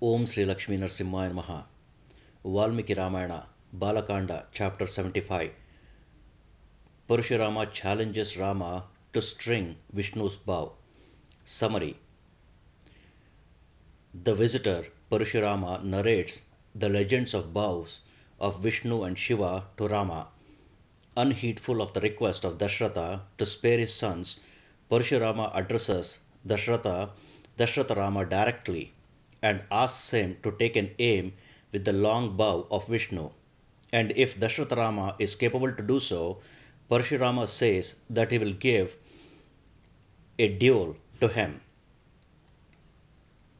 Om Sri Lakshmi Narsimhaya Namaha. Valmiki Ramayana, Balakanda, chapter 75. Parashurama challenges Rama to string Vishnu's bow. Summary. The visitor, Parashurama, narrates the legends of bows of Vishnu and Shiva to Rama. Unheedful of the request of Dashratha to spare his sons, Parashurama addresses Dashratha Rama directly and asks him to take an aim with the long bow of Vishnu. And if Dashratha Rama is capable to do so, Parashurama says that he will give a duel to him.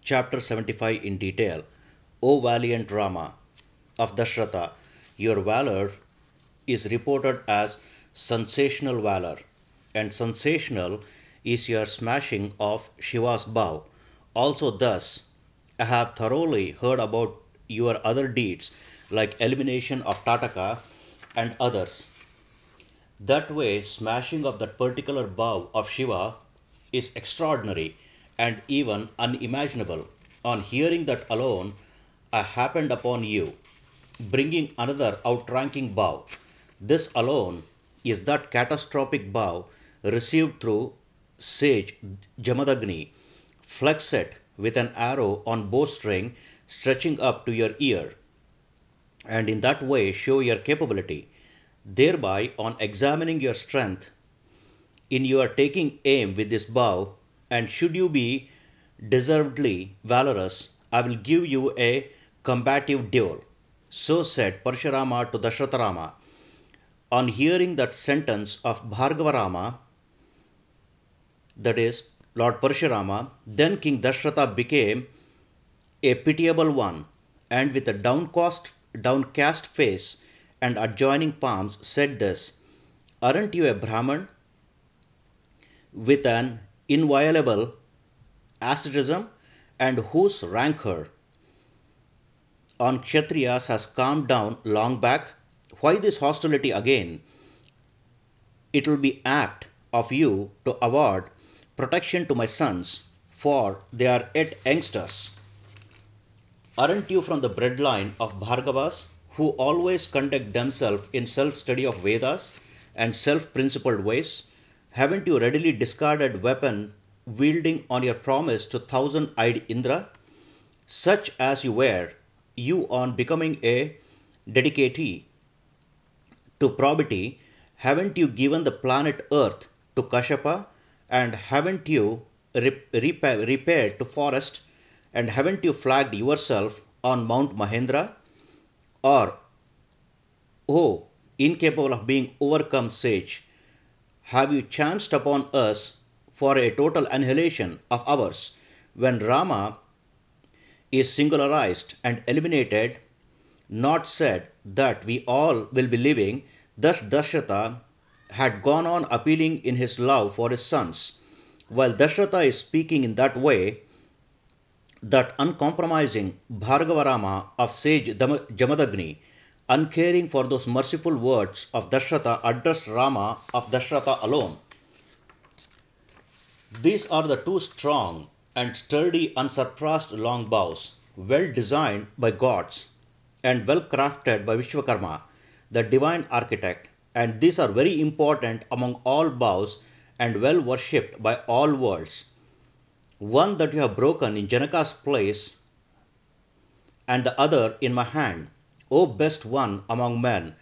Chapter 75 in detail. O valiant Rama of Dashratha, your valor is reported as sensational valor, and sensational is your smashing of Shiva's bow. Also thus, I have thoroughly heard about your other deeds like elimination of Tataka and others. That way, smashing of that particular bow of Shiva is extraordinary and even unimaginable. On hearing that alone, I happened upon you, bringing another outranking bow. This alone is that catastrophic bow received through sage Jamadagni. Flex it with an arrow on bowstring stretching up to your ear, and in that way show your capability. Thereby, on examining your strength in your taking aim with this bow, and should you be deservedly valorous, I will give you a combative duel. So said Parashurama to Dashratha Rama. On hearing that sentence of Bhargava Rama, that is, Lord Parashurama, then King Dashratha became a pitiable one, and with a downcast face and adjoining palms said this: Aren't you a Brahman with an inviolable asceticism, and whose rancor on Kshatriyas has calmed down long back? Why this hostility again? It will be apt of you to award protection to my sons, for they are yet youngsters. Aren't you from the bloodline of Bhargavas, who always conduct themselves in self-study of Vedas and self-principled ways? Haven't you readily discarded weapon wielding on your promise to thousand-eyed Indra? Such as you were, you on becoming a dedicatee to probity, haven't you given the planet Earth to Kashyapa, and haven't you repaired to forest, and haven't you flagged yourself on Mount Mahendra? Or, oh, incapable of being overcome sage, have you chanced upon us for a total annihilation of ours, when Rama is singularized and eliminated, not said that we all will be living? Thus Dashratha had gone on appealing in his love for his sons. While Dashratha is speaking in that way, that uncompromising Bhargava Rama of sage Jamadagni, uncaring for those merciful words of Dashratha, addressed Rama of Dashratha alone. These are the two strong and sturdy unsurpassed long bows, well designed by gods and well crafted by Vishwakarma, the divine architect, and these are very important among all bows and well worshipped by all worlds. One that you have broken in Janaka's place, and the other in my hand, O best one among men.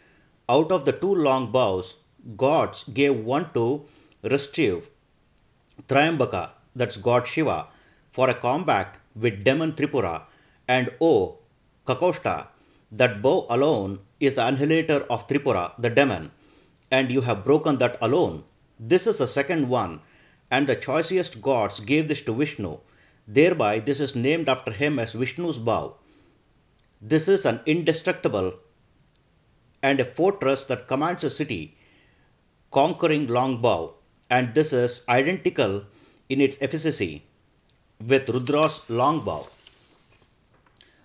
Out of the two long bows, gods gave one to restive Triambaka, that's God Shiva, for a combat with demon Tripura, and O Kakoshta, that bow alone is the annihilator of Tripura, the demon, and you have broken that alone. This is the second one, and the choicest gods gave this to Vishnu. Thereby this is named after him as Vishnu's bow. This is an indestructible and a fortress that commands a city, conquering long bow, and this is identical in its efficacy with Rudra's long bow.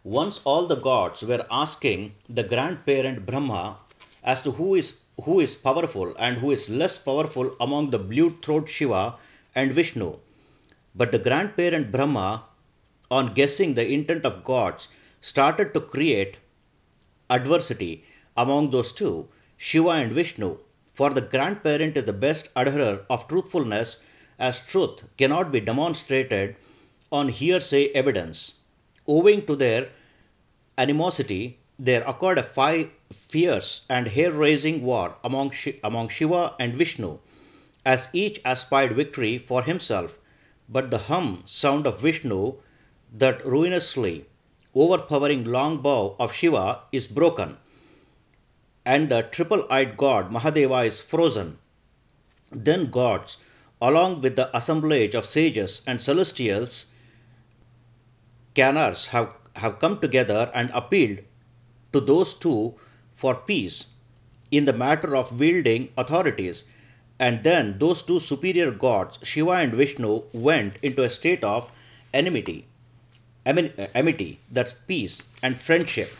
Once all the gods were asking the grandparent Brahma as to who is powerful and who is less powerful among the blue-throated Shiva and Vishnu. But the grandparent Brahma on guessing the intent of gods, started to create adversity among those two, Shiva and Vishnu. For the grandparent is the best adherer of truthfulness, as truth cannot be demonstrated on hearsay evidence. Owing to their animosity, there occurred a fierce and hair-raising war among Shiva and Vishnu, as each aspired victory for himself. But the hum sound of Vishnu, that ruinously overpowering long bow of Shiva, is broken, and the triple-eyed god Mahadeva is frozen. Then gods, along with the assemblage of sages and celestials, canars have come together and appealed to those two for peace in the matter of wielding authorities. And then those two superior gods, Shiva and Vishnu, went into a state of amity, that's peace and friendship.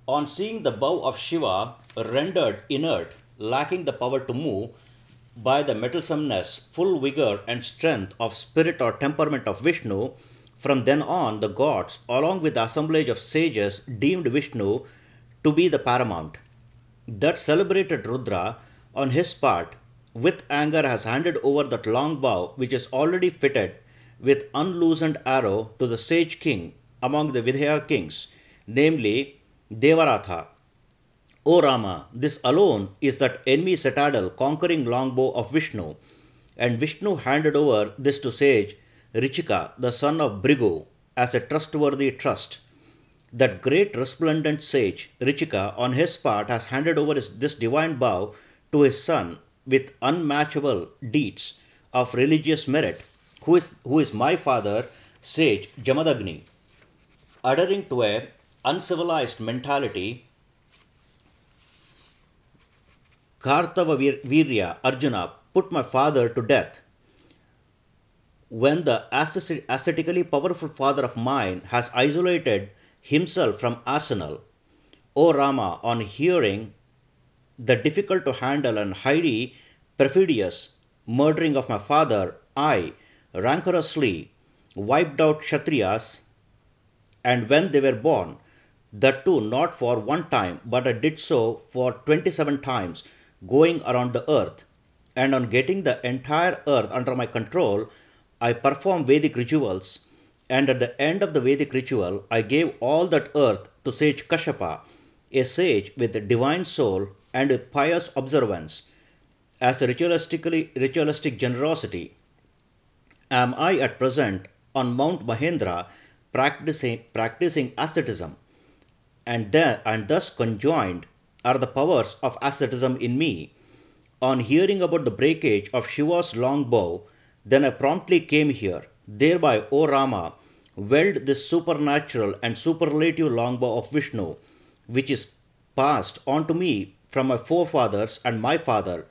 On seeing the bow of Shiva rendered inert, lacking the power to move, by the mettlesomeness, full vigor, and strength of spirit or temperament of Vishnu, from then on the gods, along with the assemblage of sages, deemed Vishnu to be the paramount. That celebrated Rudra, on his part, with anger has handed over that long bow which is already fitted with unloosened arrow to the sage king among the Vidya kings, namely Devaratha. O Rama, this alone is that enemy citadel conquering longbow of Vishnu, and Vishnu handed over this to sage Richika, the son of Bhrigu, as a trustworthy trust. That great resplendent sage Richika, on his part, has handed over this divine bow to his son with unmatchable deeds of religious merit, who is my father, sage Jamadagni. Adhering to a uncivilized mentality, Kartava Virya Arjuna put my father to death. When the aesthetically powerful father of mine has isolated himself from arsenal, O Rama, on hearing the difficult to handle and highly perfidious murdering of my father, I rancorously wiped out Kshatriyas, and when they were born, that too not for one time, but I did so for 27 times, going around the earth. And on getting the entire earth under my control, I performed Vedic rituals, and at the end of the Vedic ritual, I gave all that earth to sage Kashyapa, a sage with a divine soul and with pious observance, as a ritualistic generosity. Am I at present on Mount Mahendra practicing asceticism, and thus conjoined are the powers of asceticism in me. On hearing about the breakage of Shiva's long bow, then I promptly came here. Thereby, O Rama, weld this supernatural and superlative longbow of Vishnu, which is passed on to me from my forefathers and my father.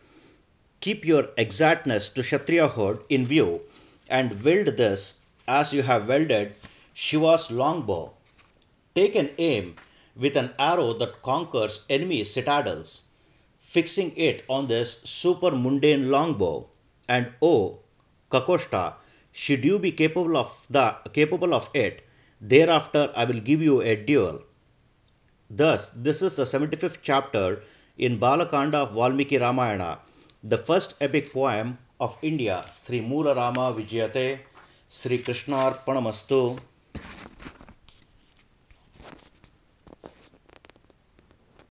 Keep your exactness to Kshatriyahood in view, and weld this as you have welded Shiva's longbow. Take an aim with an arrow that conquers enemy citadels, fixing it on this super mundane longbow. And O Kakoshta, should you be capable of it, thereafter I will give you a duel. Thus, this is the 75th chapter in Balakanda of Valmiki Ramayana, the first epic poem of India. Sri Moola Rama Vijayate, Sri Krishnarpanamastu.